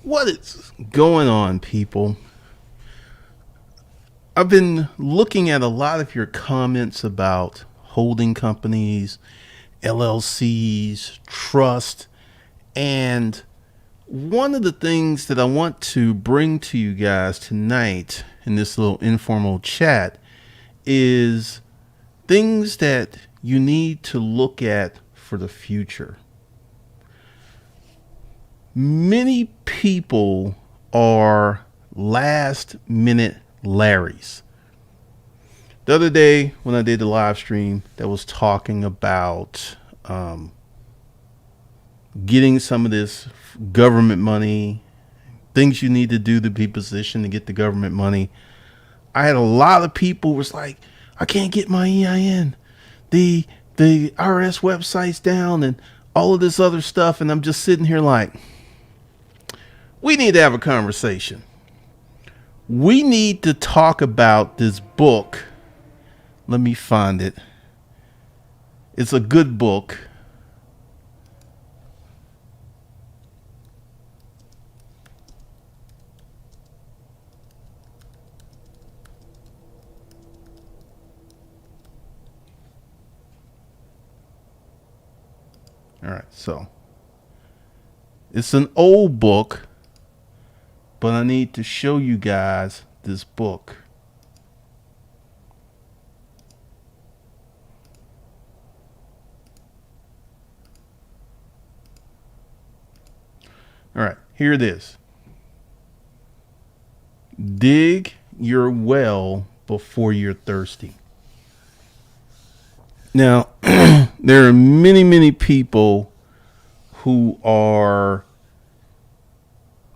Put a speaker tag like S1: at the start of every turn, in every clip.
S1: What is going on, people? I've been looking at a lot of your comments about holding companies, LLCs, trust, and one of the things that I want to bring to you guys tonight in this little informal chat is things that you need to look at for the future. Many people are last minute Larrys. The other day when I did the live stream that was talking about getting some of this government money, things you need to do to be positioned to get the government money, I had a lot of people was like, I can't get my EIN. The IRS website's down and all of this other stuff. And I'm just sitting here like, we need to have a conversation. We need to talk about this book. Let me find it. It's a good book. All right, so it's an old book, but I need to show you guys this book. All right, here it is. Dig your well before you're thirsty. Now, there are many people who are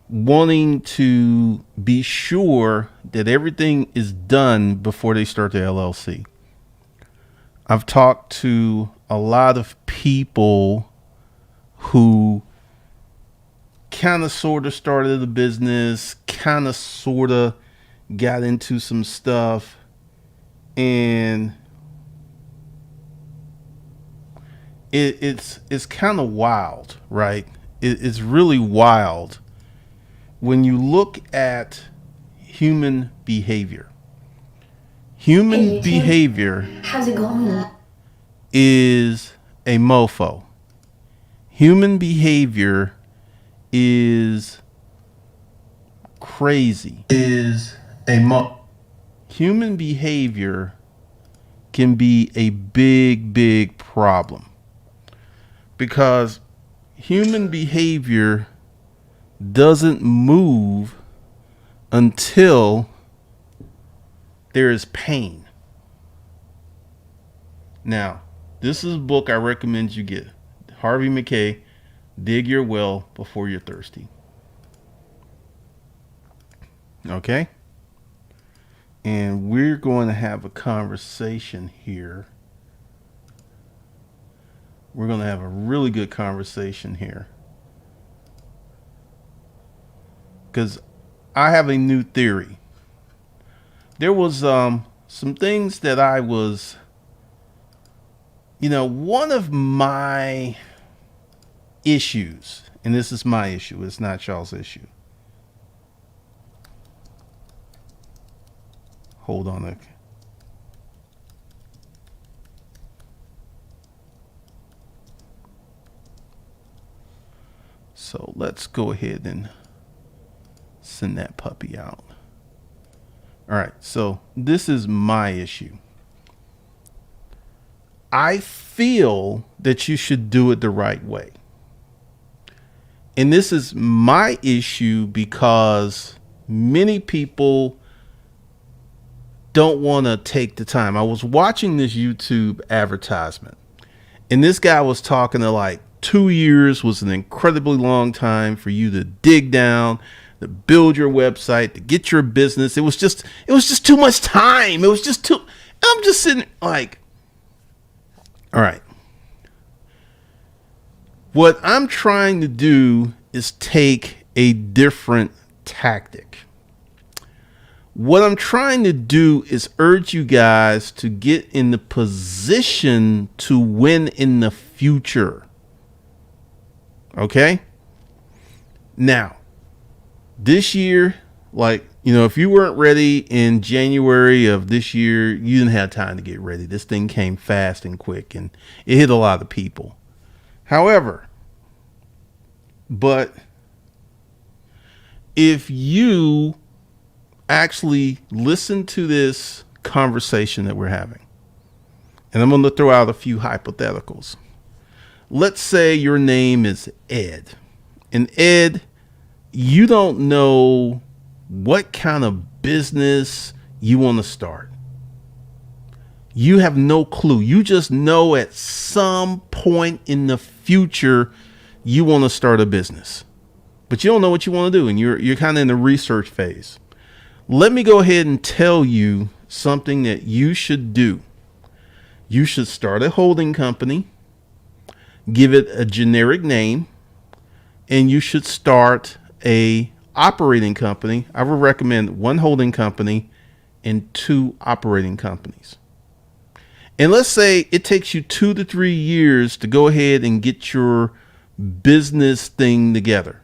S1: wanting to be sure that everything is done before they start the LLC. I've talked to a lot of people who kind of sort of started a business, kind of sort of got into some stuff, and it's kind of wild, right? It's really wild when you look at human behavior. Human behavior,
S2: how's it going?
S1: Is a mofo. Human behavior is crazy. Human behavior can be a big problem because human behavior doesn't move until there is pain. Now, this is a book I recommend you get. Harvey McKay, Dig Your Well Before You're Thirsty. Okay? And we're going to have a conversation here. We're going to have a really good conversation here. Because I have a new theory. There was some things that I was, one of my issues, and this is my issue, it's not y'all's issue. Hold on a So let's go ahead and send that puppy out. All right, so this is my issue. I feel that you should do it the right way. And this is my issue because many people don't want to take the time. I was watching this YouTube advertisement, and this guy was talking to like 2 years was an incredibly long time for you to dig down, to build your website, to get your business. It was just too much time. It was just too. I'm just sitting like, all right. What I'm trying to do is take a different tactic. What I'm trying to do is urge you guys to get in the position to win in the future. Okay? Now, This year, like, if you weren't ready in January of this year, you didn't have time to get ready. This thing came fast and quick, and it hit a lot of people. However, but if you actually listen to this conversation that we're having, and I'm going to throw out a few hypotheticals. Let's say your name is Ed, and Ed, you don't know what kind of business you want to start. You have no clue. You just know at some point in the future you want to start a business, but you don't know what you want to do, and you're kind of in the research phase. Let me go ahead and tell you something that you should do. You should start a holding company, give it a generic name, and you should start a operating company. I would recommend one holding company and 2 operating companies. And let's say it takes you 2 to 3 years to go ahead and get your business thing together.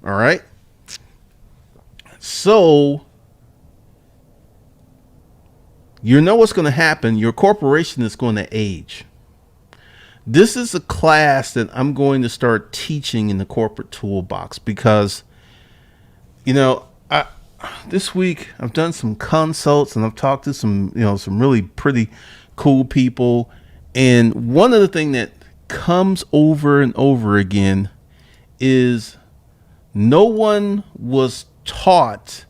S1: All right. So you know what's going to happen. Your corporation is going to age. This is a class that I'm going to start teaching in the corporate toolbox because, this week I've done some consults and I've talked to some really pretty cool people. And one of the things that comes over and over again is no one was taught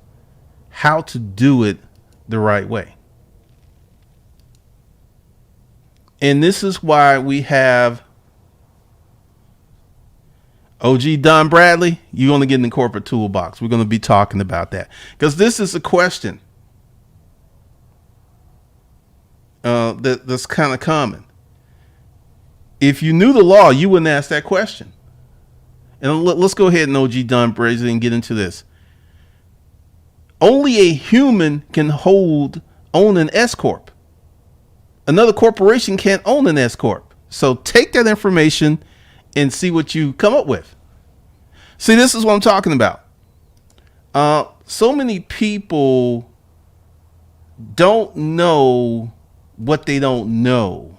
S1: how to do it the right way. And this is why we have OG Don Bradley. You're going to get in the corporate toolbox. We're going to be talking about that because this is a question that's kind of common. If you knew the law, you wouldn't ask that question. And let's go ahead and OG Don Bradley and get into this. Only a human can own an S corp. Another corporation can't own an S corp. So take that information and see what you come up with. See, this is what I'm talking about. So many people don't know what they don't know.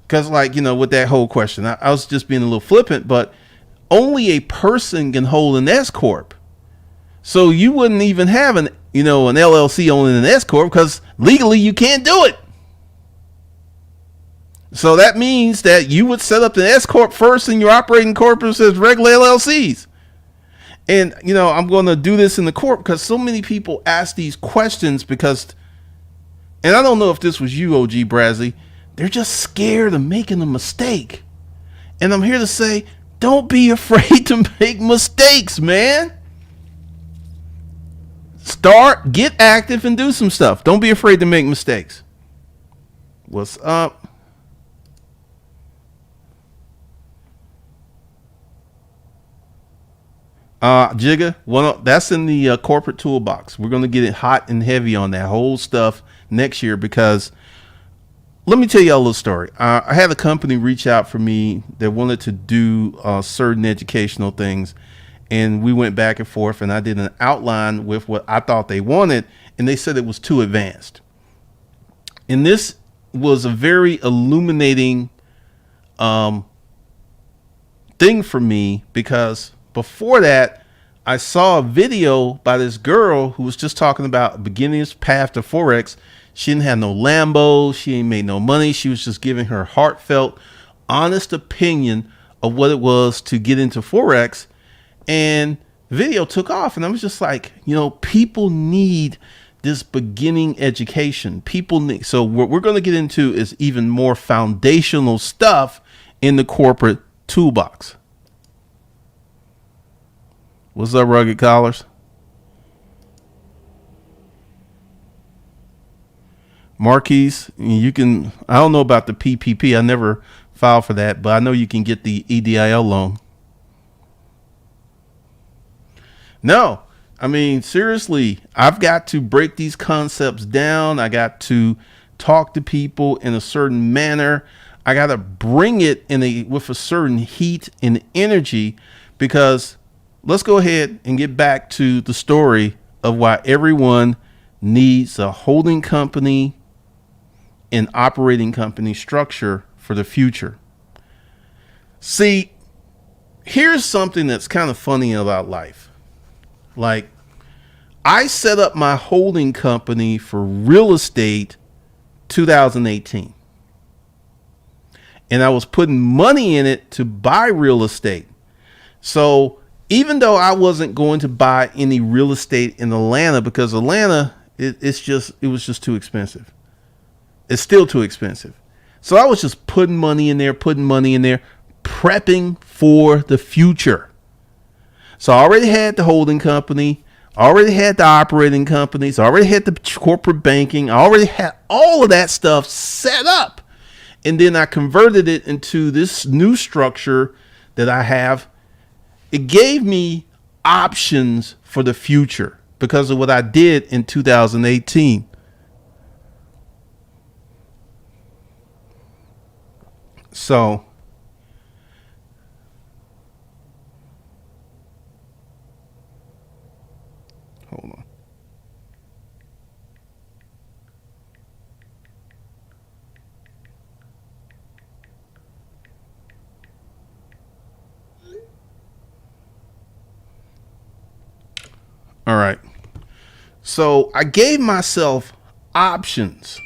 S1: Because with that whole question, I was just being a little flippant, but only a person can hold an S corp. So you wouldn't even have an LLC owning an S corp because legally you can't do it. So that means that you would set up an S corp first and your operating corporates as regular LLCs. And, I'm going to do this in the corp because so many people ask these questions and I don't know if this was you, OG Bradley, they're just scared of making a mistake. And I'm here to say, don't be afraid to make mistakes, man. Start, get active, and do some stuff. Don't be afraid to make mistakes. What's up? Jigga, that's in the corporate toolbox. We're going to get it hot and heavy on that whole stuff next year because let me tell you a little story. I had a company reach out for me that wanted to do certain educational things, and we went back and forth, and I did an outline with what I thought they wanted, and they said it was too advanced. And this was a very illuminating thing for me because before that, I saw a video by this girl who was just talking about a beginner's path to Forex. She didn't have no Lambo. She ain't made no money. She was just giving her heartfelt, honest opinion of what it was to get into Forex. And the video took off. And I was just like, people need this beginning education. People need. So what we're going to get into is even more foundational stuff in the corporate toolbox. What's up, Rugged Collars? Marquise, you can, I don't know about the PPP. I never filed for that, but I know you can get the EDIL loan. No, I mean, seriously, I've got to break these concepts down. I got to talk to people in a certain manner. I got to bring it with a certain heat and energy because let's go ahead and get back to the story of why everyone needs a holding company and operating company structure for the future. See, here's something that's kind of funny about life. Like, I set up my holding company for real estate 2018. And I was putting money in it to buy real estate. So even though I wasn't going to buy any real estate in Atlanta, because Atlanta, it was just too expensive. It's still too expensive. So I was just putting money in there, prepping for the future. So I already had the holding company. I already had the operating companies. I already had the corporate banking. I already had all of that stuff set up. And then I converted it into this new structure that I have. It gave me options for the future because of what I did in 2018. So hold on. All right. So I gave myself options.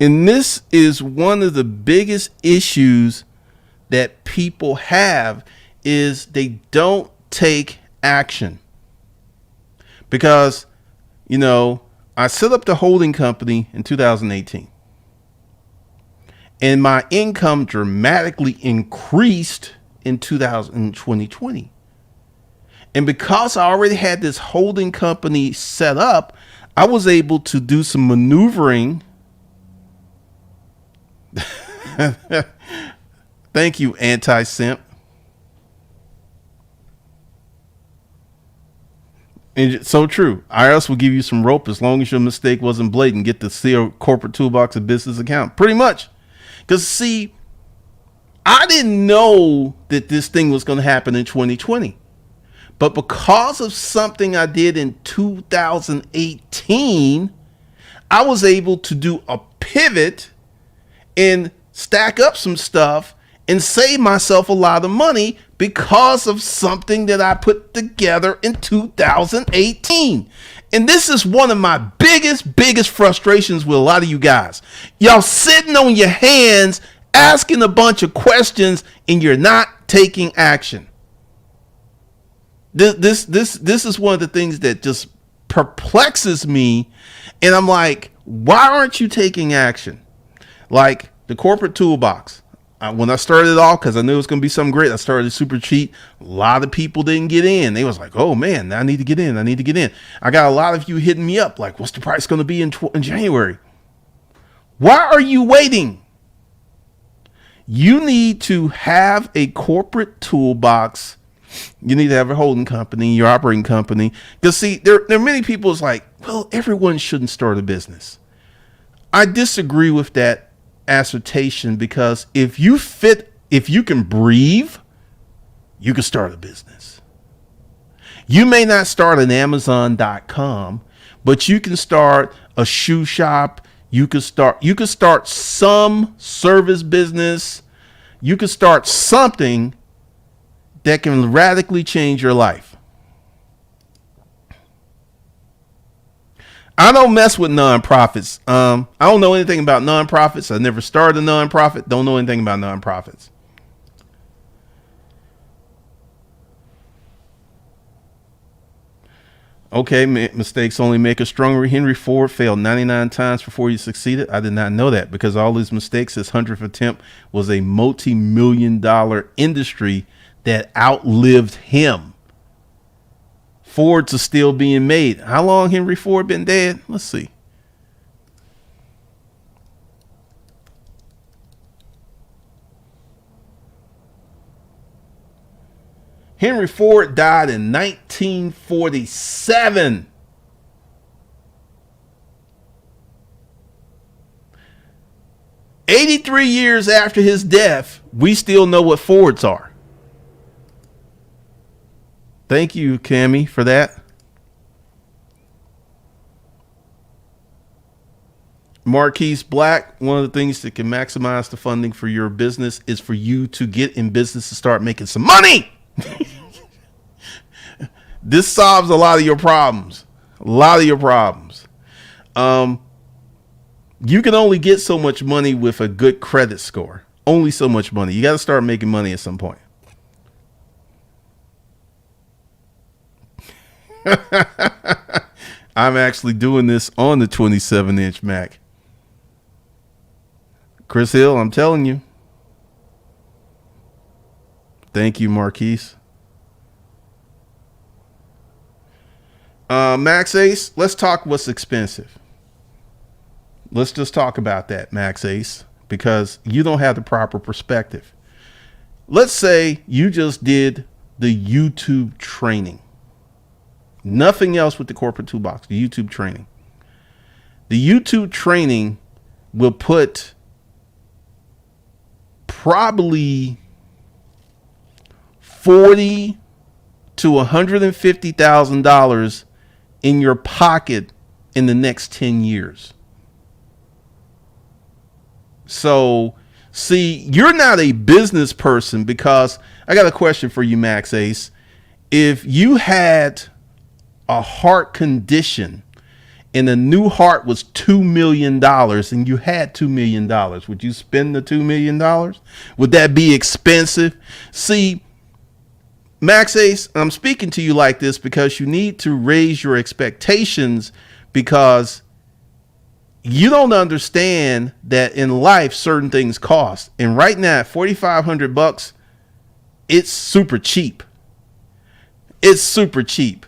S1: And this is one of the biggest issues that people have is they don't take action. Because, I set up the holding company in 2018. And my income dramatically increased in 2020. And because I already had this holding company set up, I was able to do some maneuvering. Thank you, anti-simp. And it's so true. IRS will give you some rope as long as your mistake wasn't blatant. Get the seal corporate toolbox of business account. Pretty much. Because see, I didn't know that this thing was going to happen in 2020. But because of something I did in 2018, I was able to do a pivot and stack up some stuff and save myself a lot of money because of something that I put together in 2018. And this is one of my biggest frustrations with a lot of you guys. Y'all sitting on your hands, asking a bunch of questions, and you're not taking action. This is one of the things that just perplexes me. And I'm like, why aren't you taking action? Like the corporate toolbox. When I started it off, because I knew it was going to be something great, I started super cheap. A lot of people didn't get in. They was like, oh man, I need to get in. I got a lot of you hitting me up like, what's the price going to be in January? Why are you waiting? You need to have a corporate toolbox. You need to have a holding company, your operating company. Because see, there are many people who's like, well, everyone shouldn't start a business. I disagree with that assertion because if you can breathe, you can start a business. You may not start an Amazon.com, but you can start a shoe shop. You could start some service business. You could start something that can radically change your life. I don't mess with nonprofits. I don't know anything about nonprofits. I never started a nonprofit. Don't know anything about nonprofits. Okay, mistakes only make us stronger. Henry Ford failed 99 times before he succeeded. I did not know that because all his mistakes, his 100th attempt was a multi-million-dollar industry that outlived him. Fords are still being made. How long Henry Ford been dead? Let's see. Henry Ford died in 1947. "83 years after his death, we still know what Fords are. Thank you, Cammie, for that. Marquise Black, one of the things that can maximize the funding for your business is for you to get in business to start making some money. This solves a lot of your problems. A lot of your problems. You can only get so much money with a good credit score. Only so much money. You got to start making money at some point. I'm actually doing this on the 27-inch Mac. Chris Hill, I'm telling you. Thank you, Marquise. Max Ace, let's talk what's expensive. Let's just talk about that, Max Ace, because you don't have the proper perspective. Let's say you just did the YouTube training. Nothing else with the corporate toolbox, the YouTube training. The YouTube training will put probably $40,000 to $150,000 in your pocket in the next 10 years. So, see, you're not a business person, because I got a question for you, Max Ace. If you had a heart condition and a new heart was $2 million and you had $2 million, would you spend the $2 million? Would that be expensive? See, Max Ace, I'm speaking to you like this because you need to raise your expectations, because you don't understand that in life certain things cost. And right now at $4,500, it's super cheap. It's super cheap.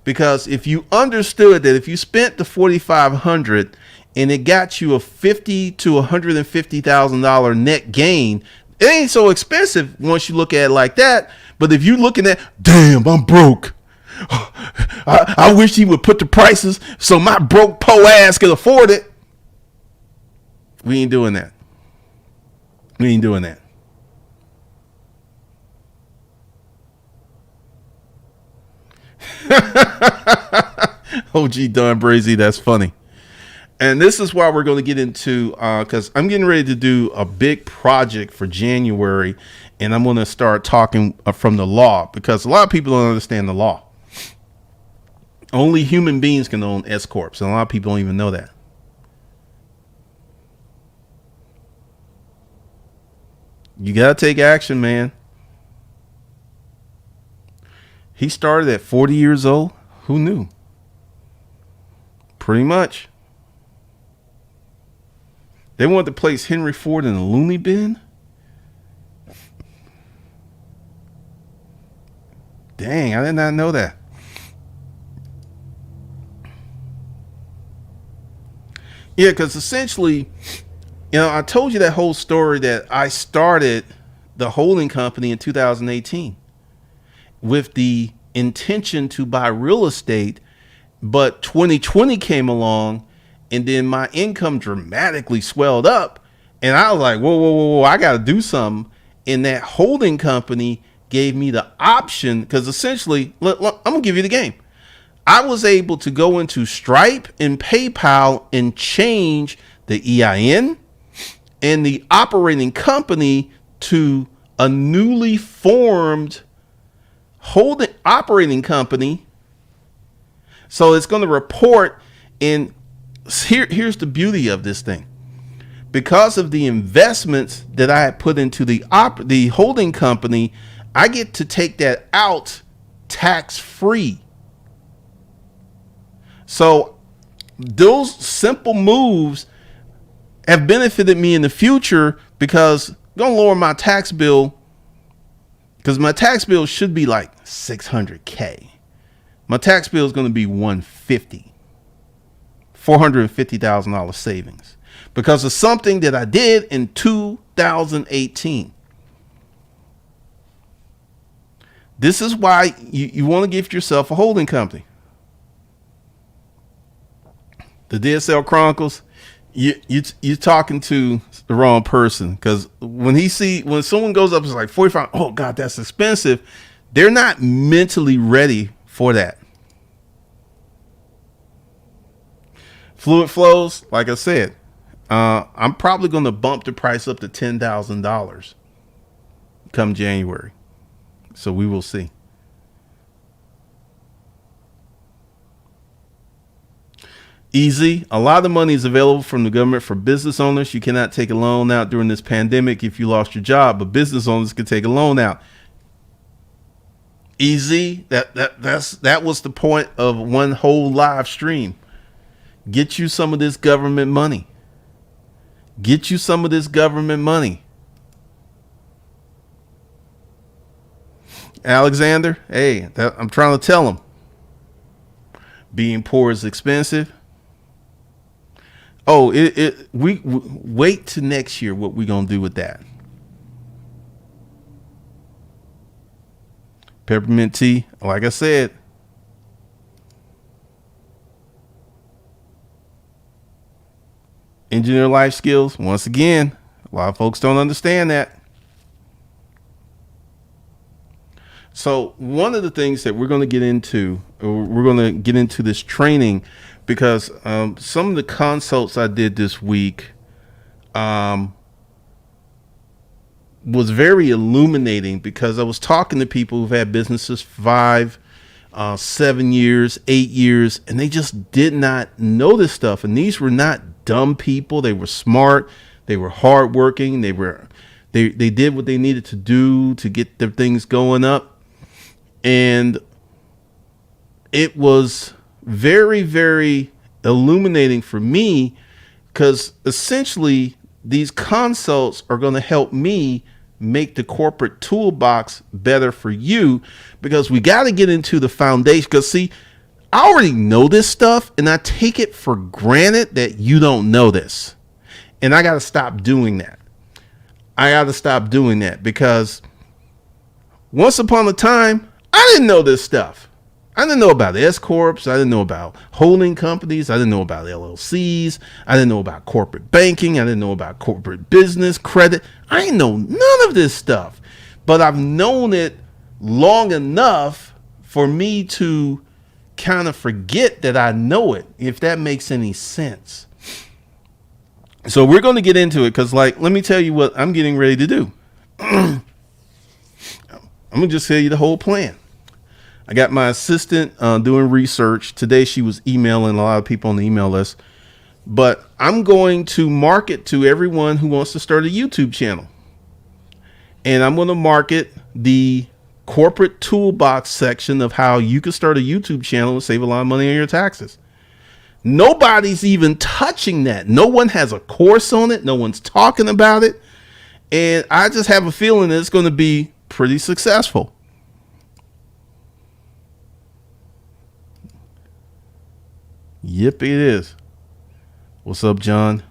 S1: Because if you understood that if you spent the $4,500 and it got you a $50,000 to $150,000 net gain, it ain't so expensive once you look at it like that. But if you're looking at, damn, I'm broke. I wish he would put the prices so my broke po ass could afford it. We ain't doing that. We ain't doing that. OG Don Brazy, that's funny. And this is why we're going to get into, because I'm getting ready to do a big project for January, and I'm going to start talking from the law, because a lot of people don't understand the law. Only human beings can own S corps, and a lot of people don't even know that. You got to take action, man. He started at 40 years old. Who knew? Pretty much. They wanted to place Henry Ford in a loony bin? Dang, I did not know that. Yeah, because essentially, I told you that whole story that I started the holding company in 2018 with the intention to buy real estate, but 2020 came along and then my income dramatically swelled up, and I was like, whoa, I got to do something. And that holding company gave me the option, because essentially, I'm going to give you the game. I was able to go into Stripe and PayPal and change the EIN and the operating company to a newly formed holding operating company. So it's going to report in here's the beauty of this thing. Because of the investments that I had put into the holding company, I get to take that out tax free. So those simple moves have benefited me in the future, because I'm going to lower my tax bill, because my tax bill should be like $600K. My tax bill is going to be $150,000, $450,000 savings, because of something that I did in 2018. This is why you want to gift yourself a holding company. The DSL Chronicles, you're talking to the wrong person, because when someone goes up, it's like 45. Oh God, that's expensive. They're not mentally ready for that. Fluid flows, like I said, I'm probably going to bump the price up to $10,000 come January. So we will see. Easy. A lot of money is available from the government for business owners. You cannot take a loan out during this pandemic if you lost your job, but business owners can take a loan out. Easy. That was the point of one whole live stream. Get you some of this government money. Get you some of this government money. Alexander, hey, I'm trying to tell him. Being poor is expensive. Oh, we wait to next year what we gonna do with that. Peppermint tea, like I said. Engineer life skills, once again, a lot of folks don't understand that. So one of the things that we're going to get into, this training, because some of the consults I did this week was very illuminating, because I was talking to people who've had businesses 5, 7 years, 8 years, and they just did not know this stuff. And these were not dumb people. They were smart. They were hardworking. They did what they needed to do to get their things going up. And it was very, very illuminating for me, because essentially these consults are going to help me make the corporate toolbox better for you, because we got to get into the foundation. Because see, I already know this stuff, and I take it for granted that you don't know this. And I got to stop doing that. Because once upon a time, I didn't know this stuff. I didn't know about S corps. I didn't know about holding companies. I didn't know about LLCs. I didn't know about corporate banking. I didn't know about corporate business credit. I didn't know none of this stuff, but I've known it long enough for me to kind of forget that I know it, if that makes any sense. So we're going to get into it, because let me tell you what I'm getting ready to do. I'm going to just tell you the whole plan. I got my assistant doing research. Today she was emailing a lot of people on the email list. But I'm going to market to everyone who wants to start a YouTube channel. And I'm going to market the corporate toolbox section of how you can start a YouTube channel and save a lot of money on your taxes. Nobody's even touching that. No one has a course on it. No one's talking about it. And I just have a feeling that it's going to be pretty successful. Yep, it is. What's up, John?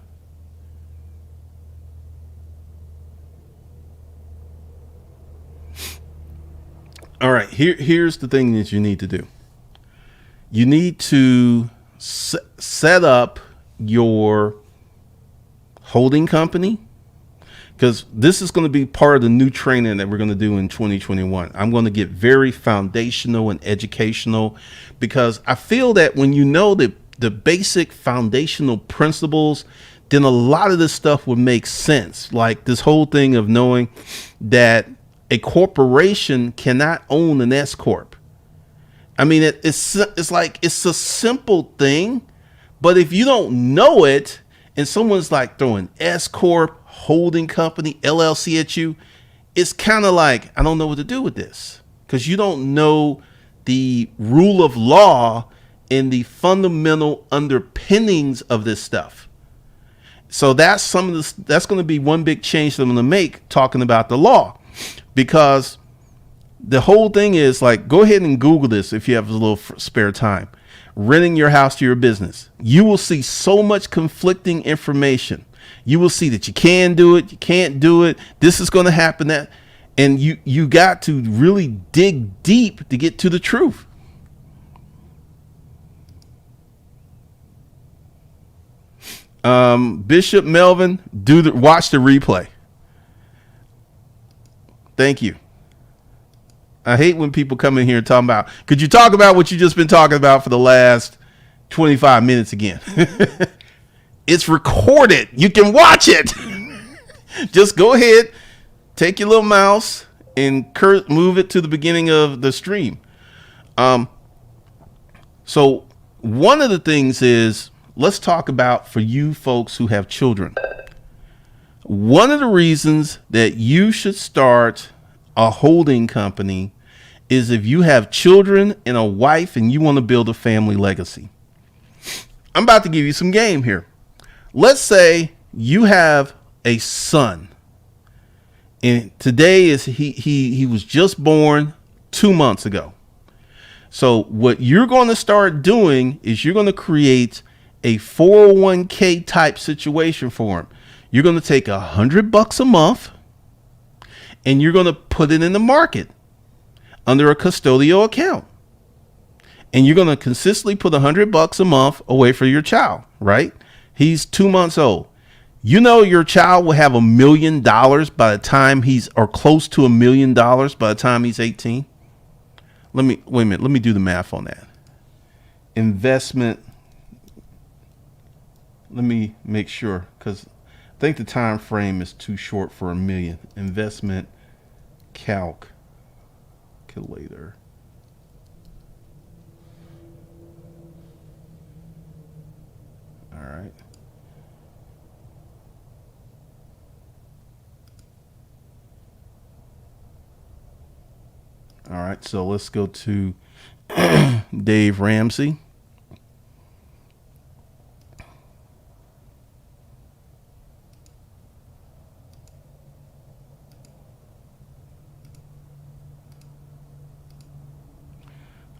S1: All right, here's the thing that you need to do. You need to set up your holding company, because this is going to be part of the new training that we're going to do in 2021. I'm going to get very foundational and educational, because I feel that when you know the basic foundational principles, then a lot of this stuff would make sense. Like this whole thing of knowing that a corporation cannot own an S corp. I mean, it's a simple thing, but if you don't know it, and someone's like throwing S corp, holding company, LLC at you, it's kind of like, I don't know what to do with this, because you don't know the rule of law and the fundamental underpinnings of this stuff. So that's that's going to be one big change that I'm going to make, talking about the law, because the whole thing is like, go ahead and Google this if you have a little spare time. Renting your house to your business. You will see so much conflicting information. You will see that you can do it, you can't do it. This is going to happen, that, and you got to really dig deep to get to the truth. Bishop Melvin, watch the replay. Thank you. I hate when people come in here and talk about, could you talk about what you just been talking about for the last 25 minutes again? It's recorded. You can watch it. Just go ahead, take your little mouse and move it to the beginning of the stream. So one of the things is, let's talk about, for you folks who have children, one of the reasons that you should start a holding company is if you have children and a wife and you want to build a family legacy. I'm about to give you some game here. Let's say you have a son, and today is he was just born 2 months ago. So what you're going to start doing is you're going to create a 401k type situation for him. You're going to take $100 a month and you're going to put it in the market under a custodial account. And you're going to consistently put $100 a month away for your child, right? He's 2 months old. You know, your child will have $1 million by the time or close to $1 million by the time he's 18. Wait a minute. Let me do the math on that. Investment. Let me make sure, because I think the time frame is too short for $1 million. Investment calculator. All right. All right, so let's go to Dave Ramsey.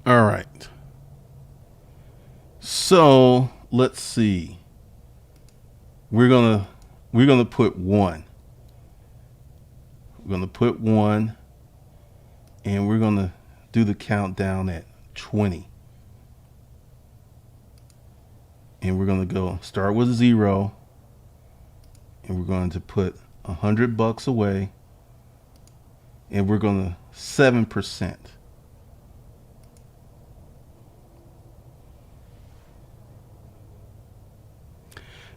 S1: All right. So let's see. We're gonna put one. We're gonna put one. And we're going to do the countdown at 20. And we're going to go start with 0. And we're going to put $100 away. And we're going to 7%.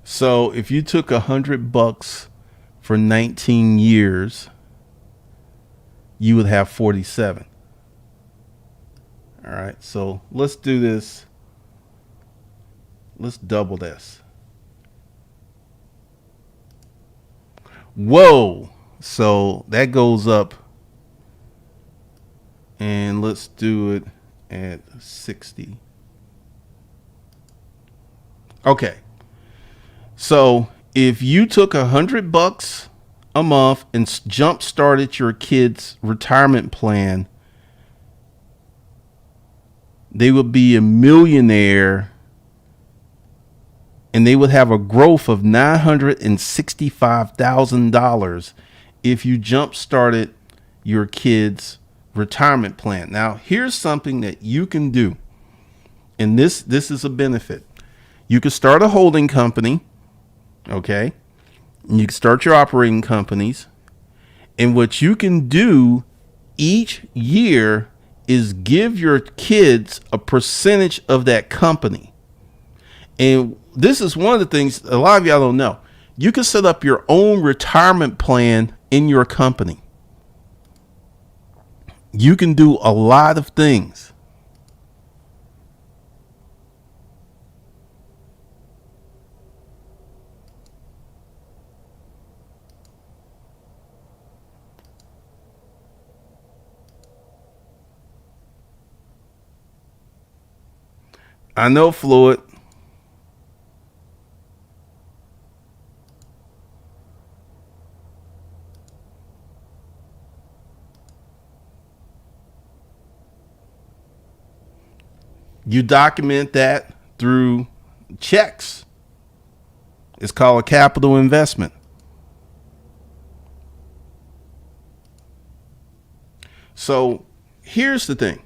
S1: So if you took $100 for 19 years, you would have 47. All right, so let's do this. Let's double this. Whoa. So that goes up. And let's do it at 60. Okay. So if you took $100 a month and jump started your kid's retirement plan, they would be a millionaire and they would have a growth of $965,000 if you jump started your kid's retirement plan. Now, here's something that you can do. And this is a benefit. You can start a holding company, okay? You can start your operating companies, and what you can do each year is give your kids a percentage of that company. And this is one of the things a lot of y'all don't know. You can set up your own retirement plan in your company. You can do a lot of things. I know, Floyd. You document that through checks. It's called a capital investment. So here's the thing.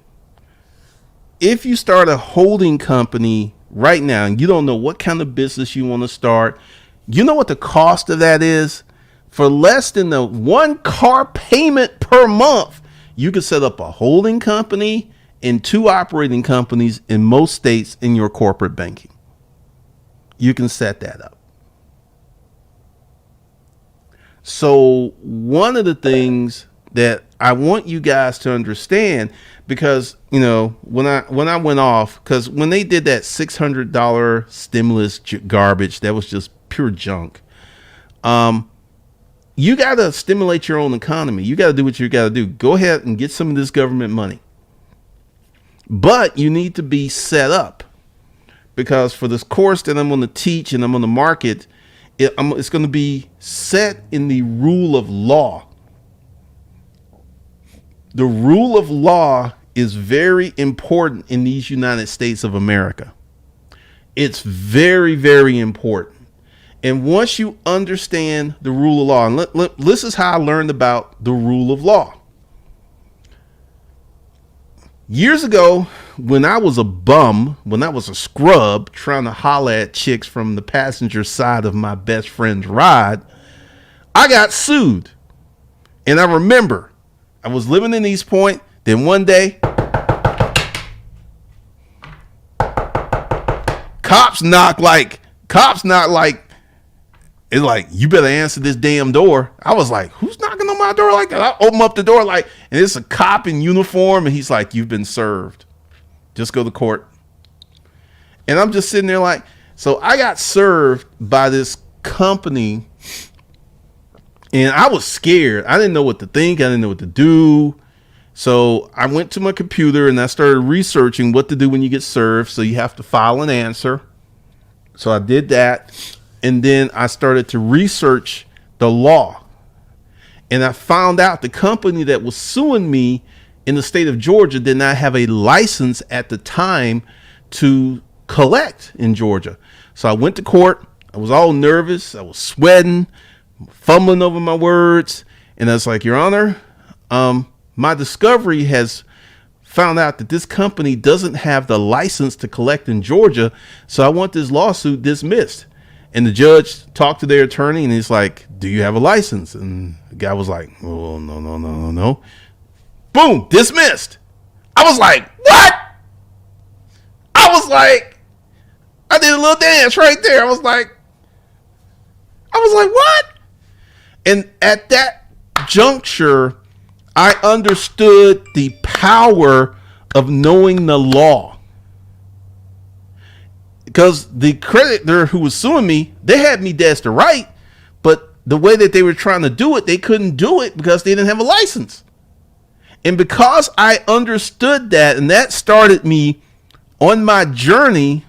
S1: If you start a holding company right now and you don't know what kind of business you want to start, you know what the cost of that is? For less than the one car payment per month, You can set up a holding company and 2 operating companies in most states in your corporate banking. You can set that up. So one of the things that I want you guys to understand, because when I went off, because when they did that $600 stimulus garbage, that was just pure junk. You got to stimulate your own economy. You got to do what you got to do. Go ahead and get some of this government money, but you need to be set up, because for this course that I'm going to teach and I'm going to market, it's going to be set in the rule of law. The rule of law is very important in these United States of America. It's very, very important. And once you understand the rule of law, and this is how I learned about the rule of law. Years ago, when I was a bum, when I was a scrub trying to holler at chicks from the passenger side of my best friend's ride, I got sued. And I remember I was living in East Point. Then one day, cops knock like, it's like, you better answer this damn door. I was like, who's knocking on my door like that? I open up the door and it's a cop in uniform, and he's like, you've been served. Just go to court. And I'm just sitting there so I got served by this company, and I was scared. I didn't know what to think. I didn't know what to do. So I went to my computer and I started researching what to do when you get served. So you have to file an answer. So I did that. And then I started to research the law, and I found out the company that was suing me in the state of Georgia did not have a license at the time to collect in Georgia. So I went to court. I was all nervous. I was sweating, fumbling over my words. And I was like, Your Honor, my discovery has found out that this company doesn't have the license to collect in Georgia. So I want this lawsuit dismissed. And the judge talked to their attorney, and he's like, do you have a license? And the guy was like, oh, no. Boom, dismissed. I was like, what? I did a little dance right there. I was like, what? And at that juncture, I understood the power of knowing the law. Because the creditor who was suing me, they had me dead to right, but the way that they were trying to do it, they couldn't do it because they didn't have a license. And because I understood that, and that started me on my journey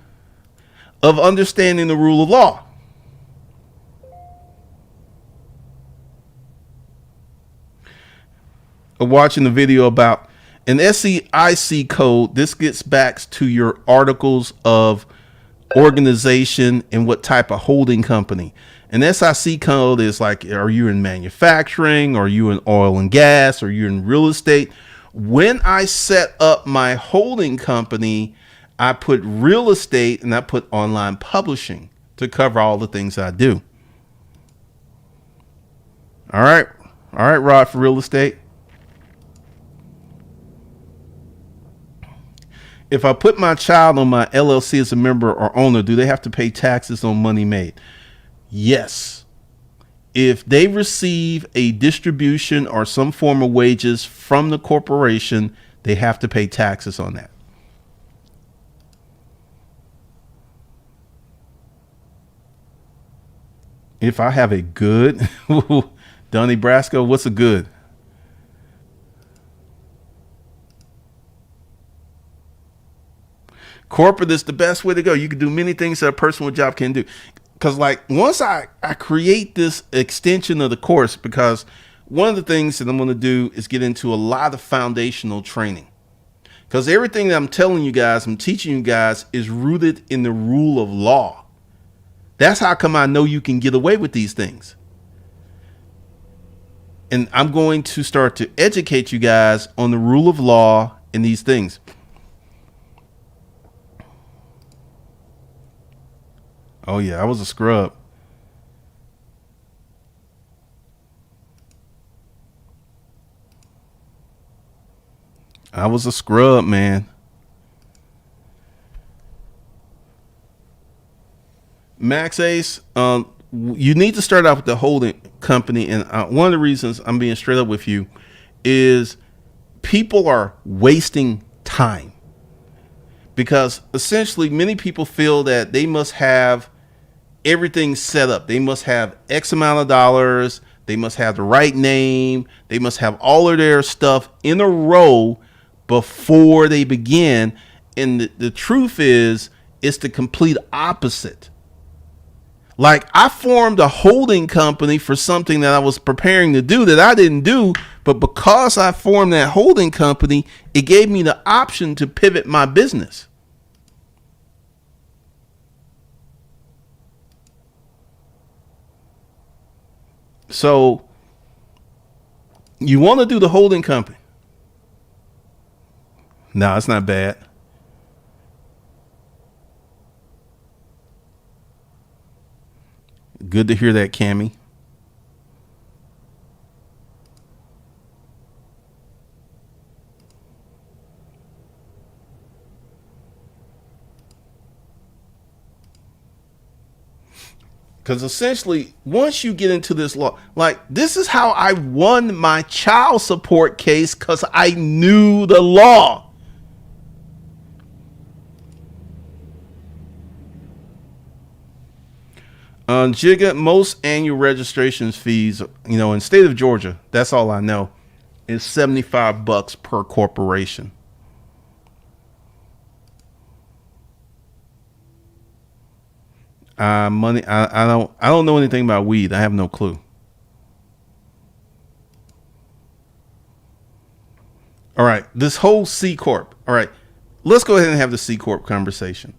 S1: of understanding the rule of law. Watching the video about an SEIC code, this gets back to your articles of organization and what type of holding company. An SIC code is like, are you in manufacturing? Are you in oil and gas? Are you in real estate? When I set up my holding company, I put real estate and I put online publishing to cover all the things I do. All right, Rod, for real estate. If I put my child on my LLC as a member or owner, do they have to pay taxes on money made? Yes. If they receive a distribution or some form of wages from the corporation, they have to pay taxes on that. If I have a good, Donnie Brasco, what's a good? Corporate is the best way to go. You can do many things that a person with a job can do. Because once I create this extension of the course, because one of the things that I'm going to do is get into a lot of foundational training. Because everything that I'm telling you guys, I'm teaching you guys is rooted in the rule of law. That's how come I know you can get away with these things. And I'm going to start to educate you guys on the rule of law and these things. Oh, yeah, I was a scrub. I was a scrub, man. Max Ace, you need to start out with the holding company. And one of the reasons I'm being straight up with you is people are wasting time, because essentially many people feel that they must have everything set up. They must have X amount of dollars. They must have the right name. They must have all of their stuff in a row before they begin. And the truth is, it's the complete opposite. Like, I formed a holding company for something that I was preparing to do that I didn't do. But because I formed that holding company, it gave me the option to pivot my business. So you want to do the holding company. No, it's not bad. Good to hear that, Cammy. Because essentially, once you get into this law, like, this is how I won my child support case, because I knew the law. Jigga, most annual registrations fees, in state of Georgia, that's all I know, is $75 per corporation. Money. I don't know anything about weed. I have no clue. All right. This whole C Corp. All right. Let's go ahead and have the C Corp conversation.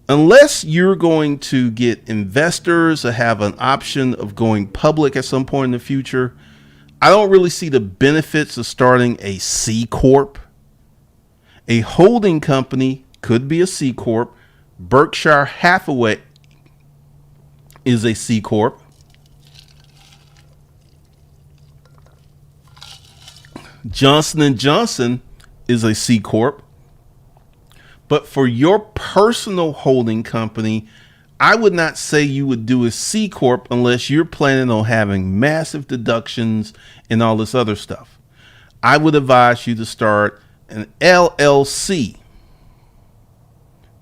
S1: Unless you're going to get investors or have an option of going public at some point in the future, I don't really see the benefits of starting a C Corp. A holding company could be a C Corp. Berkshire Hathaway is a C Corp. Johnson & Johnson is a C Corp. But for your personal holding company, I would not say you would do a C Corp unless you're planning on having massive deductions and all this other stuff. I would advise you to start an LLC.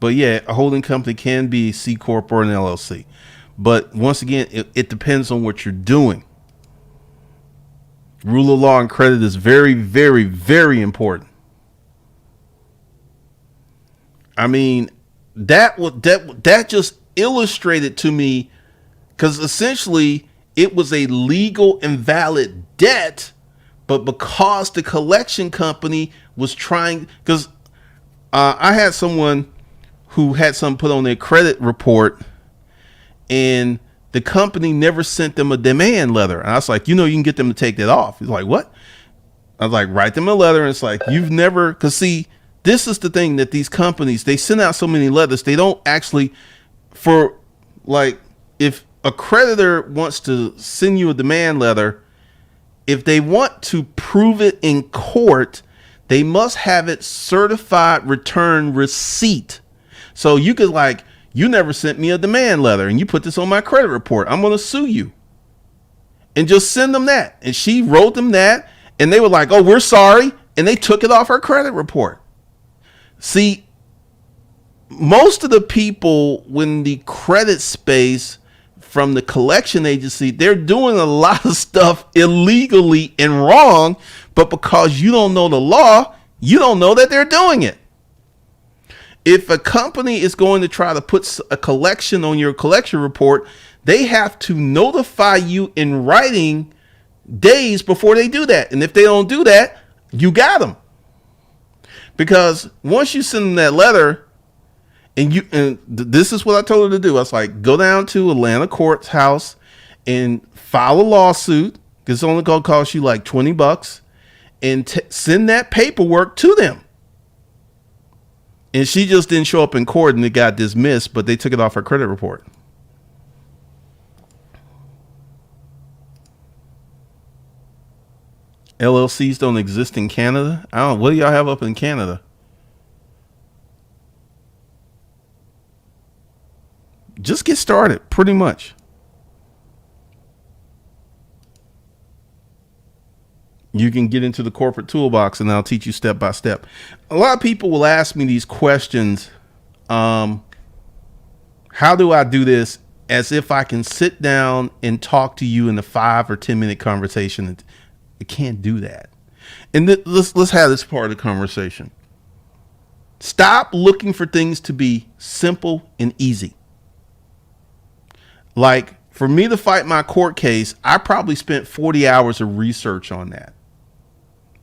S1: But yeah, a holding company can be a C Corp or an LLC. But once again, it depends on what you're doing. Rule of law and credit is very, very, very important. I mean, that just illustrated to me, because essentially it was a legal invalid debt, but because the collection company was trying, because I had someone who had something put on their credit report, and the company never sent them a demand letter. And I was like, you can get them to take that off. He's like, what? I was like, write them a letter. And it's like, you've never, because see, this is the thing that these companies, they send out so many letters. They don't actually, for like, if a creditor wants to send you a demand letter, if they want to prove it in court, they must have it certified return receipt. So you could, like, you never sent me a demand letter and you put this on my credit report, I'm going to sue you. And just send them that. And she wrote them that, and they were like, oh, we're sorry. And they took it off her credit report. See, most of the people in the credit space from the collection agency, they're doing a lot of stuff illegally and wrong, but because you don't know the law, you don't know that they're doing it. If a company is going to try to put a collection on your collection report, they have to notify you in writing days before they do that. And if they don't do that, you got them. Because once you send them that letter, and this is what I told her to do. I was like, go down to Atlanta courthouse and file a lawsuit, because it's only going to cost you like $20, and send that paperwork to them. And she just didn't show up in court, and it got dismissed, but they took it off her credit report. LLCs don't exist in Canada. I don't. What do y'all have up in Canada? Just get started, pretty much. You can get into the corporate toolbox and I'll teach you step by step. A lot of people will ask me these questions. How do I do this? As if I can sit down and talk to you in a 5 or 10 minute conversation. I can't do that. And let's have this part of the conversation. Stop looking for things to be simple and easy. Like for me to fight my court case, I probably spent 40 hours of research on that.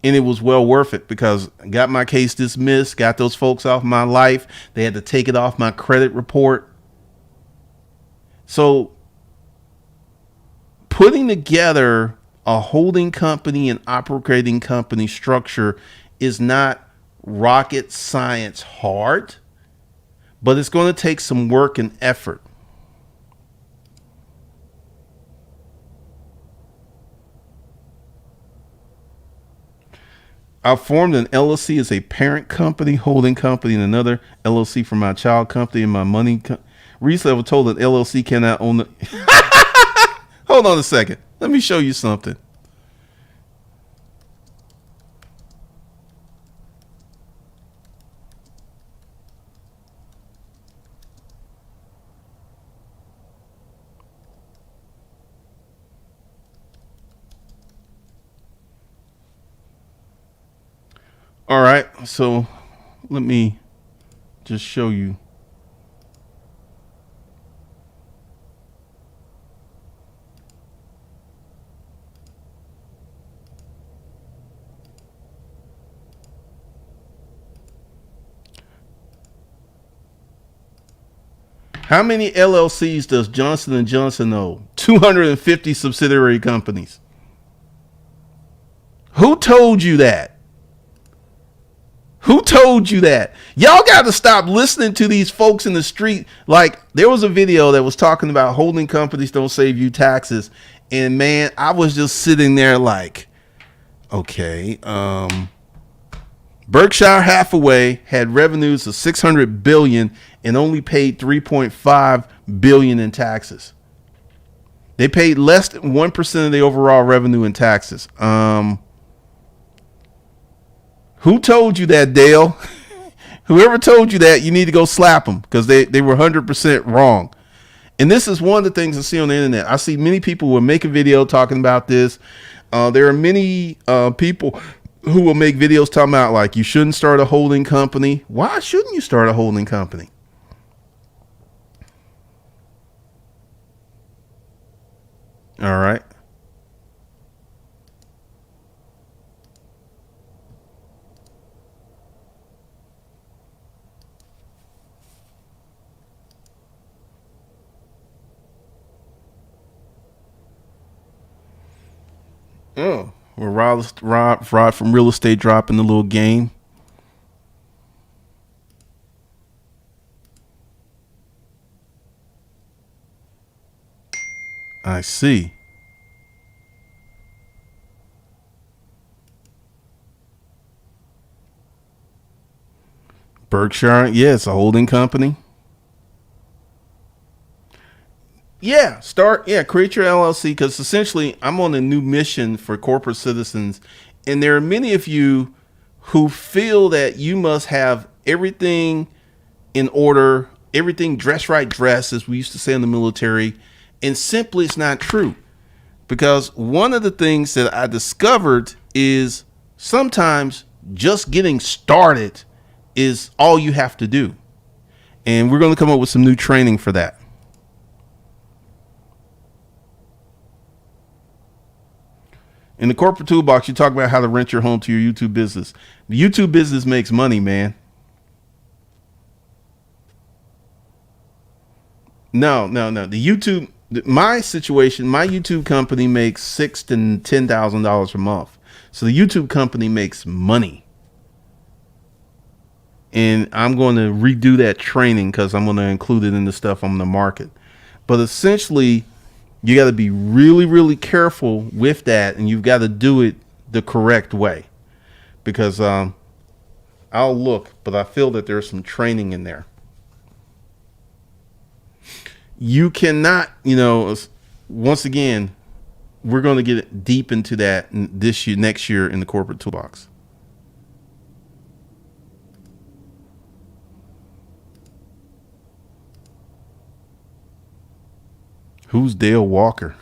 S1: And it was well worth it because I got my case dismissed, got those folks off my life. They had to take it off my credit report. So putting together a holding company and operating company structure is not rocket science hard, but it's going to take some work and effort. I formed an LLC as a parent company, holding company, and another LLC for my child company and my money. Recently, I was told that LLC cannot own the. Hold on a second. Let me show you something. All right, so let me just show you. How many LLCs does Johnson & Johnson own? 250 subsidiary companies. Who told you that? Who told you that? Y'all got to stop listening to these folks in the street. Like there was a video that was talking about holding companies don't save you taxes. And man, I was just sitting there like, okay, Berkshire Hathaway had revenues of 600 billion and only paid 3.5 billion in taxes. They paid less than 1% of the overall revenue in taxes. Who told you that, Dale? Whoever told you that, you need to go slap them because they were 100% wrong. And this is one of the things I see on the internet. I see many people will make a video talking about this. There are many people who will make videos talking about like you shouldn't start a holding company. Why shouldn't you start a holding company? All right. Oh, well, Rod from Real Estate dropping the little game. I see. Berkshire, yeah, it's a holding company. Create your LLC because essentially I'm on a new mission for corporate citizens. And there are many of you who feel that you must have everything in order, everything dress right dress, as we used to say in the military. And simply it's not true. Because one of the things that I discovered is sometimes just getting started is all you have to do. And we're going to come up with some new training for that. In the corporate toolbox, you talk about how to rent your home to your YouTube business. The YouTube business makes money, man. No. My situation, my YouTube company makes $6,000 to $10,000 a month. So the YouTube company makes money. And I'm going to redo that training because I'm going to include it in the stuff on the market. But essentially, you got to be really, really careful with that. And you've got to do it the correct way, because I'll look, but I feel that there's some training in there. You cannot, once again, we're going to get deep into that this year, next year in the corporate toolbox. Who's Dale Walker?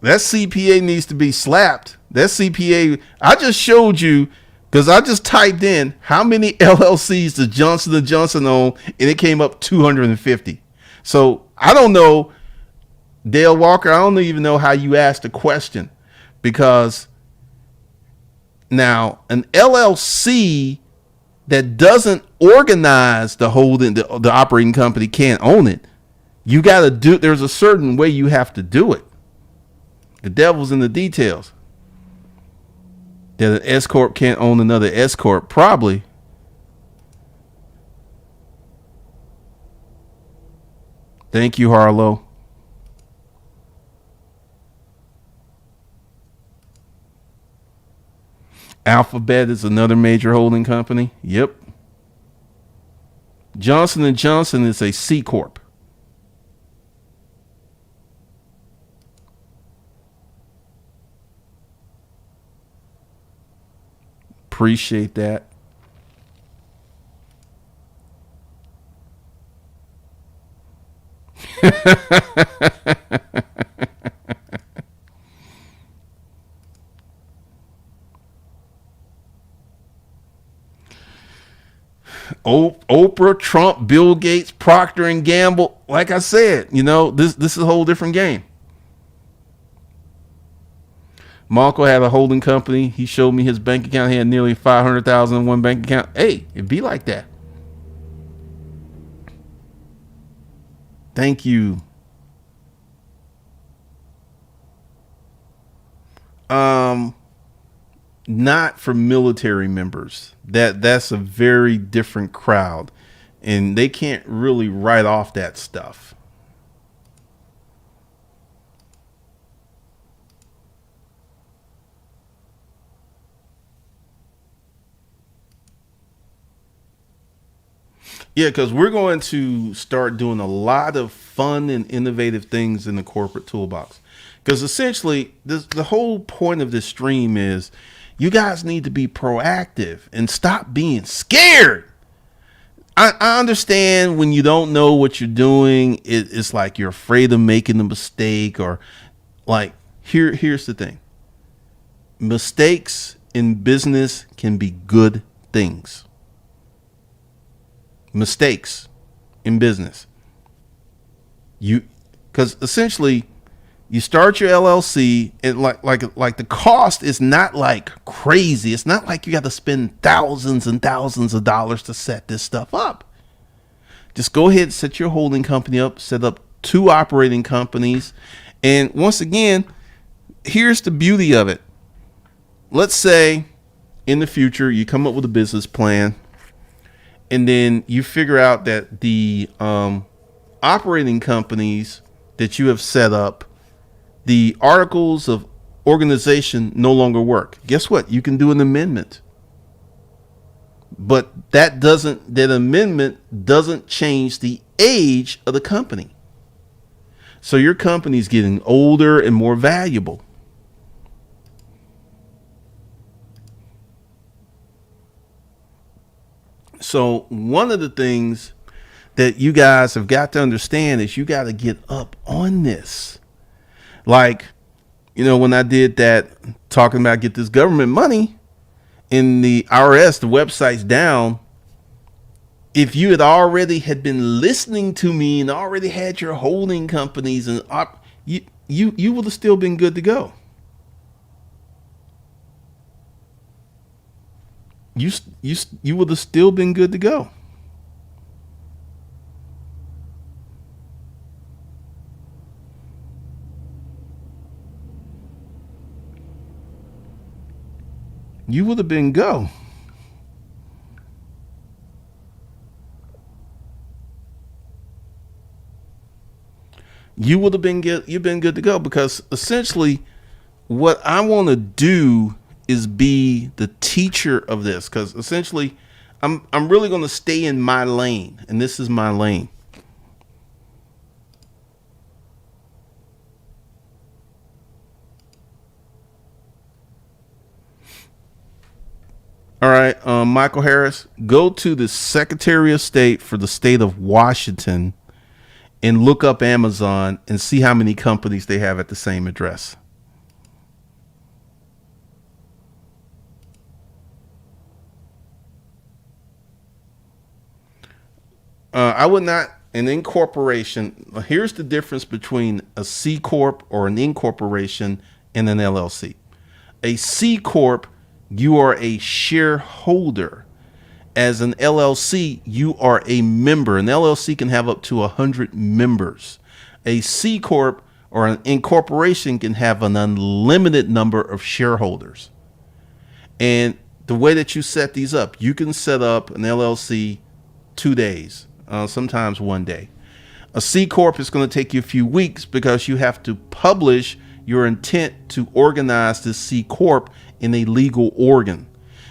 S1: That CPA needs to be slapped. That CPA, I just showed you, because I just typed in how many LLCs does Johnson & Johnson own, and it came up 250. So I don't know, Dale Walker, I don't even know how you asked the question, because now an LLC that doesn't organize the holding, the operating company can't own it. You got to do, there's a certain way you have to do it. The devil's in the details. That an S corp can't own another S corp, probably. Thank you, Harlow. Alphabet is another major holding company. Yep. Johnson & Johnson is a C corp. Appreciate that. Oprah, Trump, Bill Gates, Procter and Gamble. Like I said, this is a whole different game. My uncle had a holding company. He showed me his bank account. He had nearly 500,000 in one bank account. Hey, it'd be like that. Thank you. Not for military members. That's a very different crowd, and they can't really write off that stuff. Yeah, because we're going to start doing a lot of fun and innovative things in the corporate toolbox. Because essentially, the whole point of this stream is you guys need to be proactive and stop being scared. I understand when you don't know what you're doing, it's like you're afraid of making a mistake, or like here's the thing. Mistakes in business can be good things. Mistakes in business. Because essentially you start your LLC, and like the cost is not like crazy. It's not like you got to spend thousands and thousands of dollars to set this stuff up. Just go ahead and set your holding company up, set up 2 operating companies. And once again, here's the beauty of it. Let's say in the future you come up with a business plan, and then you figure out that the operating companies that you have set up, the articles of organization no longer work. Guess what? You can do an amendment. But that amendment doesn't change the age of the company. So your company's getting older and more valuable. So one of the things that you guys have got to understand is you got to get up on this. Like, when I did that, talking about get this government money in the IRS, the website's down. If you had been listening to me and already had your holding companies, and you would have still been good to go. You would have still been good to go. You would have been go. you would have been good. You've been good to go, because essentially what I want to do is be the teacher of this, because essentially I'm really going to stay in my lane, and this is my lane. All right, Michael Harris, go to the Secretary of State for the state of Washington and look up Amazon and see how many companies they have at the same address. I would not, an incorporation. Here's the difference between a C Corp or an incorporation and an LLC. A C Corp, you are a shareholder. As an LLC, you are a member. An LLC can have up to 100 members. A C Corp or an incorporation can have an unlimited number of shareholders. And the way that you set these up, you can set up an LLC 2 days, sometimes 1 day. A C Corp is going to take you a few weeks, because you have to publish your intent to organize this C Corp in a legal organ.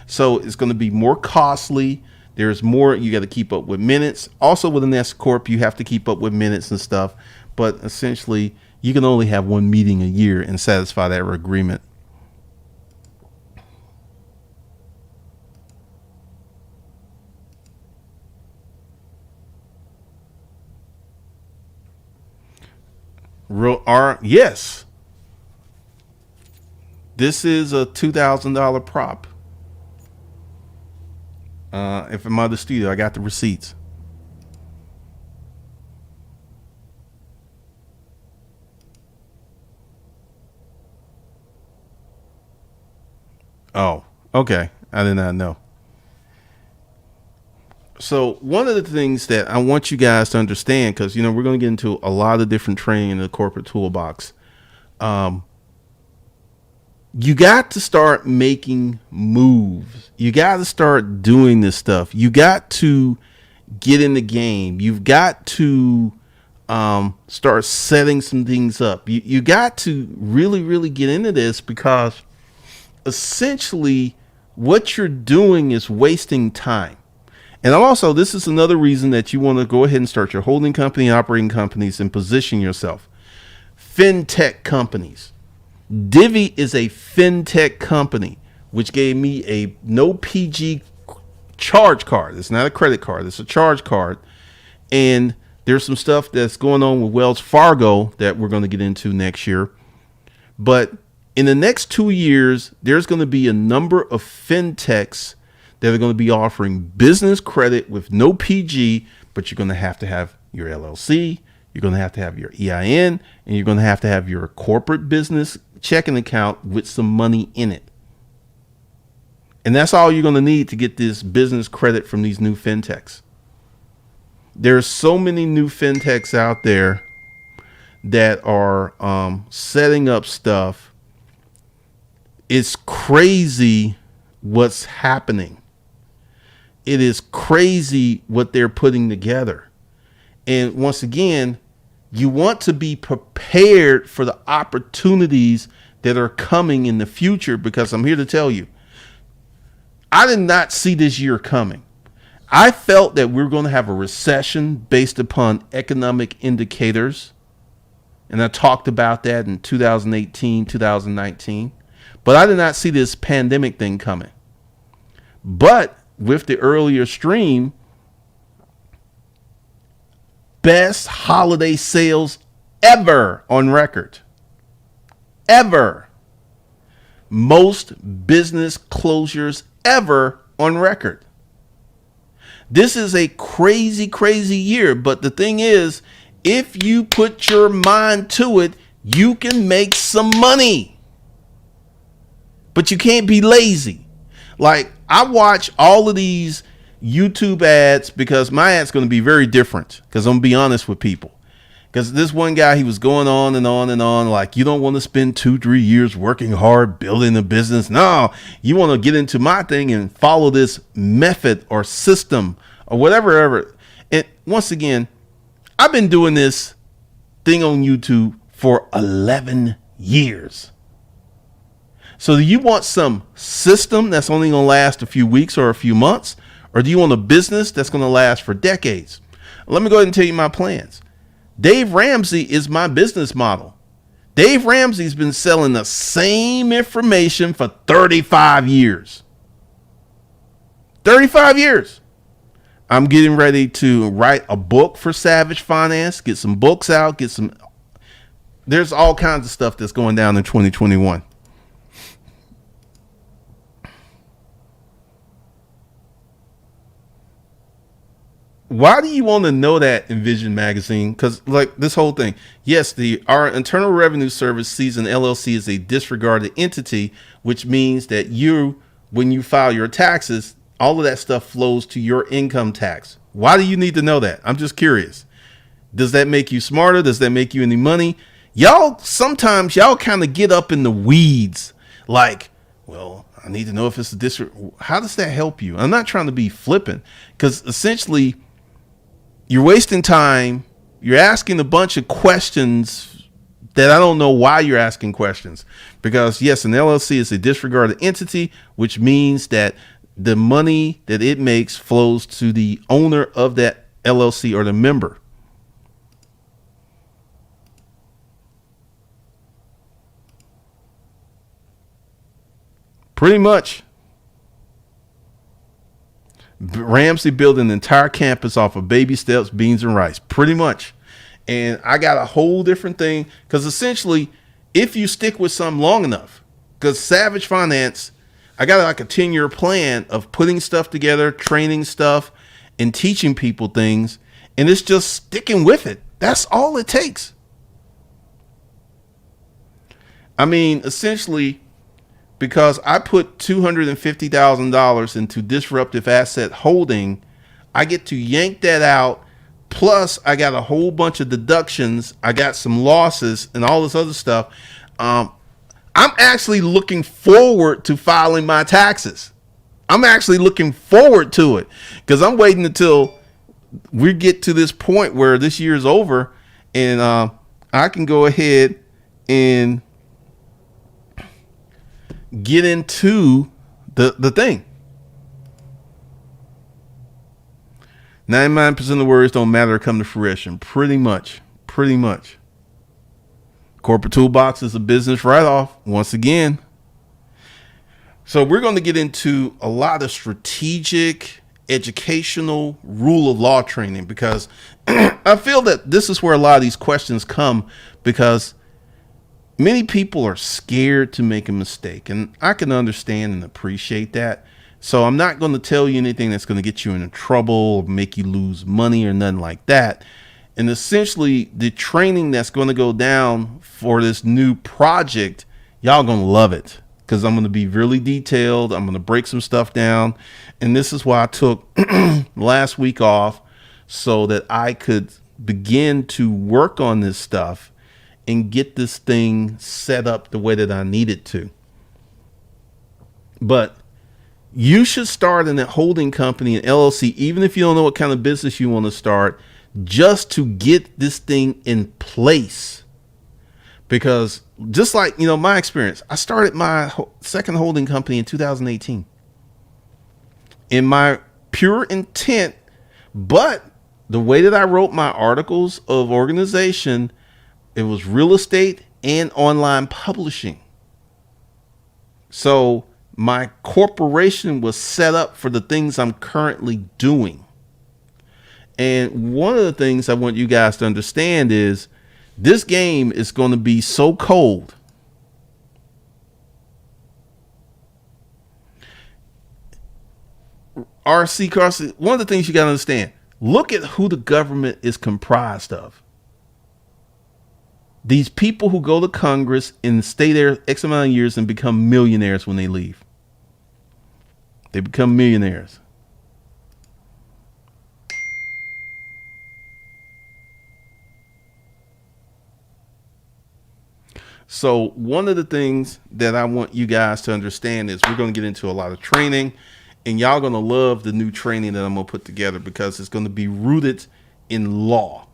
S1: So it's going to be more costly. There's more. You got to keep up with minutes. Also with an S Corp, you have to keep up with minutes and stuff. But essentially, you can only have one meeting a year and satisfy that agreement. Yes. This is a $2,000 prop. If I'm at the studio, I got the receipts. Oh, okay. I did not know. So one of the things that I want you guys to understand, because we're going to get into a lot of different training in the corporate toolbox. You got to start making moves. You got to start doing this stuff. You got to get in the game. You've got to start setting some things up. You got to really, really get into this, because essentially what you're doing is wasting time. And also, this is another reason that you want to go ahead and start your holding company, operating companies, and position yourself. Fintech companies. Divvy is a fintech company, which gave me a no PG charge card. It's not a credit card. It's a charge card. And there's some stuff that's going on with Wells Fargo that we're going to get into next year. But in the next 2 years, there's going to be a number of fintechs that are going to be offering business credit with no PG, but you're going to have your LLC. You're going to have your EIN, and you're going to have your corporate business checking account with some money in it. And that's all you're going to need to get this business credit from these new fintechs. There's so many new fintechs out there that are setting up stuff. It's crazy what's happening. It is crazy what they're putting together. And once again, you want to be prepared for the opportunities that are coming in the future, because I'm here to tell you, I did not see this year coming. I felt that we're going to have a recession based upon economic indicators. And I talked about that in 2018, 2019. But I did not see this pandemic thing coming. But with the earlier stream, best holiday sales ever on record. Ever. Most business closures ever on record. This is a crazy, crazy year. But the thing is, if you put your mind to it, you can make some money. But you can't be lazy. Like, I watch all of these YouTube ads, because my ad's going to be very different, because I'm going to be honest with people. Because this one guy, he was going on and on and on, like, you don't want to spend 2-3 years working hard building a business. No, you want to get into my thing and follow this method or system or whatever. And once again, I've been doing this thing on YouTube for 11 years. So do you want some system that's only going to last a few weeks or a few months? Or do you want a business that's going to last for decades? Let me go ahead and tell you my plans. Dave Ramsey is my business model. Dave Ramsey's been selling the same information for 35 years. 35 years. I'm getting ready to write a book for Savage Finance, get some books out, there's all kinds of stuff that's going down in 2021. Why do you want to know that in Vision Magazine? Because like this whole thing, yes, our Internal Revenue Service sees an LLC as a disregarded entity, which means that when you file your taxes, all of that stuff flows to your income tax. Why do you need to know that? I'm just curious. Does that make you smarter? Does that make you any money? Sometimes y'all kind of get up in the weeds. Like, well, I need to know if it's a district. How does that help you? I'm not trying to be flippant, because essentially you're wasting time. You're asking a bunch of questions that I don't know why you're asking questions. Because yes, an LLC is a disregarded entity, which means that the money that it makes flows to the owner of that LLC or the member. Pretty much. Ramsey built an entire campus off of baby steps, beans, and rice. Pretty much. And I got a whole different thing, because essentially, if you stick with something long enough, because Savage Finance, I got like a 10-year plan of putting stuff together, training stuff, and teaching people things. And it's just sticking with it. That's all it takes. I mean, essentially, because I put $250,000 into disruptive asset holding, I get to yank that out. Plus, I got a whole bunch of deductions. I got some losses and all this other stuff. I'm actually looking forward to filing my taxes. I'm actually looking forward to it, because I'm waiting until we get to this point where this year is over, and I can go ahead and get into the thing. 99% of the words don't matter, come to fruition. Pretty much. Corporate Toolbox is a business write-off once again. So we're going to get into a lot of strategic, educational, rule of law training, because I feel that this is where a lot of these questions come, because many people are scared to make a mistake, and I can understand and appreciate that. So I'm not going to tell you anything that's going to get you into trouble or make you lose money or nothing like that. And essentially, the training that's going to go down for this new project, y'all going to love it, because I'm going to be really detailed. I'm going to break some stuff down. And this is why I took last week off, so that I could begin to work on this stuff and get this thing set up the way that I need it to. But you should start in a holding company, an LLC, even if you don't know what kind of business you want to start, just to get this thing in place. Because just like, my experience, I started my second holding company in 2018 in my pure intent, but the way that I wrote my articles of organization, it was real estate and online publishing. So my corporation was set up for the things I'm currently doing. And one of the things I want you guys to understand is this game is going to be so cold. RC Carson, one of the things you got to understand, look at who the government is comprised of. These people who go to Congress and stay there X amount of years and become millionaires when they leave. They become millionaires. So one of the things that I want you guys to understand is we're going to get into a lot of training, and y'all going to love the new training that I'm going to put together, because it's going to be rooted in law.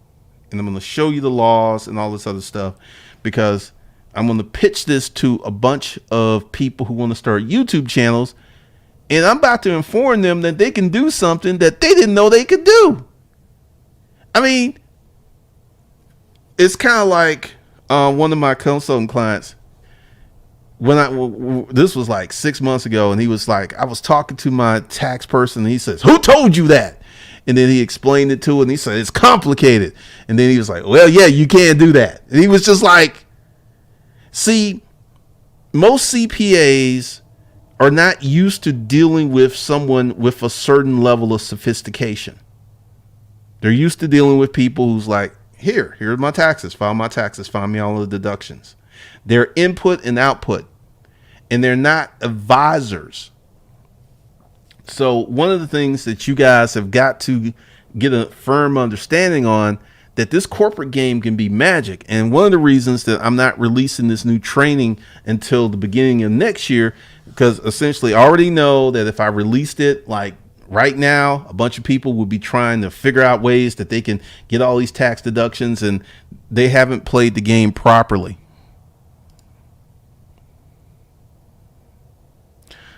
S1: and I'm going to show you the laws and all this other stuff, because I'm going to pitch this to a bunch of people who want to start YouTube channels, and I'm about to inform them that they can do something that they didn't know they could do. I mean, it's kind of like one of my consulting clients. This was like 6 months ago, and he was like, I was talking to my tax person, and he says, "Who told you that?" And then he explained it to her, and he said, "It's complicated." And then he was like, "Well, yeah, you can't do that." And he was just like, see, most CPAs are not used to dealing with someone with a certain level of sophistication. They're used to dealing with people who's like, here's my taxes, file my taxes, find me all the deductions. They're input and output, and they're not advisors. So one of the things that you guys have got to get a firm understanding on, that this corporate game can be magic. And one of the reasons that I'm not releasing this new training until the beginning of next year, because essentially I already know that if I released it like right now, a bunch of people will be trying to figure out ways that they can get all these tax deductions, and they haven't played the game properly.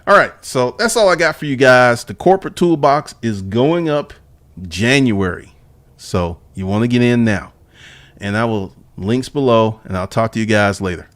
S1: All right, so that's all I got for you guys. The corporate toolbox is going up January, so you want to get in now. And I will links below, and I'll talk to you guys later.